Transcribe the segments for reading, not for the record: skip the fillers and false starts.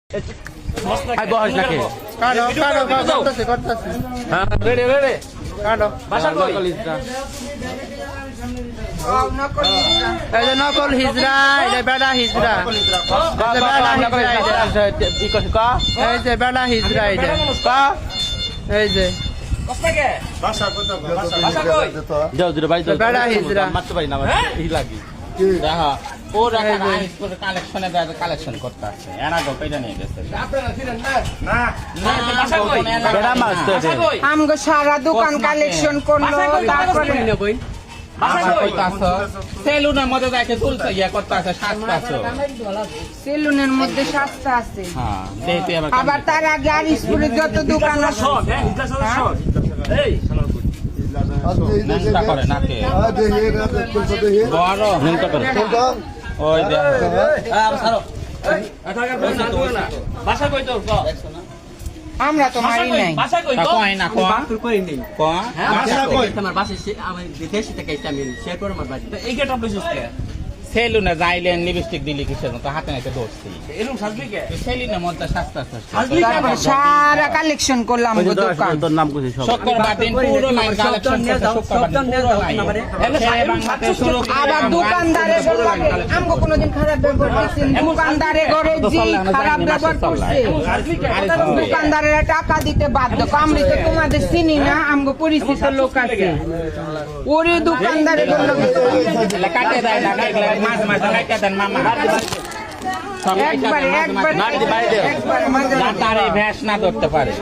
Ay bos laki. Kano, kortasi. Ha, ready. Kano? Basa ko. এই যে নকল হিজড়া, এটা বেড়া হিজড়া। এই যে বেড়া হিজড়া এটা। এই যে যাও দিরে ভাই বেড়া হিজড়া। মারতে পারি না এই লাগি দেখা ও রাখা আইস করে কালেকশনে দাদা কালেকশন করতে আছে এনা গো কইটা নিয়ে গেছে আপনারা ছিলেন না না বাসা কই বেড়া মাছ তো আমগো সারা দোকান কালেকশন করলো তারপরে বাসা কই তাছো সেলুনের মধ্যে দেখে চলছে ইয়া করতে আছে সাতটা আছে সেলুনের মধ্যে সাতটা আছে হ্যাঁ দেখতে আবার তার আগে আর স্কুলে যত দোকান আছে এই নাস্তা করে নাকে বড় হিংটা করে ওই দেখ ছাড়ো বাসা কই তোর ক আমরা তো মারি নাই বাসা কই কই না কো তোর কই নেই ক বাসা কই তোমার বাসা আমি দেশে থেকে আমি শেয়ার করে আমার বাড়ি এই গেট অফ বিজনেস কে সেলুনে যাইলেন লিপস্টিক দিলি কিসের মতো হাতে নাতে দৌড়ছি এরকম সাজবি কে সেলুনের মধ্যে সস্তা তারপরে সারা কালেকশন করলাম গো দোকান তোর নাম কইছিস শুক্রবার দিন পুরো লাইন কালেকশন করতে শুক্রবার দিন পুরো লাইন বাংলাদেশ শুরু আবার দোকানদারে বললাম আমগো কোনোদিন খারাপ ব্যবহার করছেন দোকানদারে ঘরে জি খারাপ ব্যবহার করছে দোকানদারেরা টাকা দিতে বাধ্য আমি তো তোমাদের চিনি না আমগো পরিচিত লোক আছে ওরে দোকানদারে বললো কাটে দেয় না মাছ কাটে দেন মামা তারে ভ্যাস না ধরতে পারে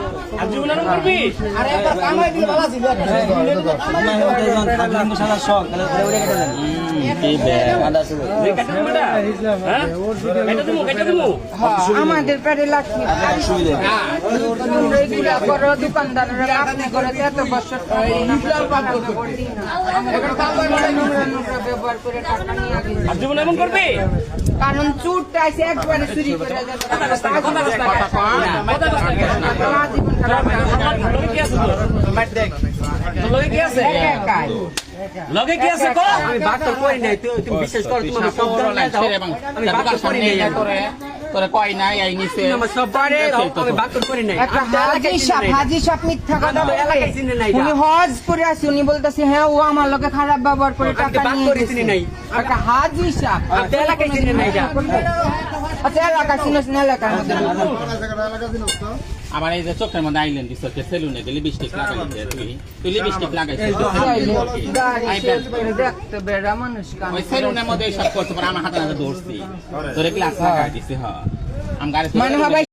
আমাদের পেটে লাগছে করো দোকানদাররা আপনি করে এত বছর ব্যবহার করে টাকা নিয়ে কারণ চুরটা আছে একবারে চুরি করে লগে কি আছে কো আমি বাক্তর করি নাই তুমি বিশ্বাস করো তোমার সব আমি বাক্তর করি নাই তোরে কই নাই আই নিছে আমার সব বারে আমি বাক্তর করি নাই একটা হাজি সাহেব মিথ্যা কথা বলে উনি হজ করে আসি উনি বলতেছে হ্যাঁ ও আমার লোকে খারাপ ব্যবহার করে টাকা নিয়ে নাই একটা হাজি সাহেব এলাকায় চিনি নাই আচ্ছা এলাকা চিনিস না এলাকার মধ্যে আমার এই যে চোখের মধ্যে আইল্যান্ড দিচ্ছে সেলুনে গেলে লিপস্টিক লাগাইছে তুই লিপস্টিক লাগাইছিস দেখতে বেড়া মানুষ ওই সেলুনের মধ্যে সব করতে পারে আমার হাতে দৌড়ছি তোরে ক্লাস লাগাই দিছি হ্যাঁ আম গাড়ি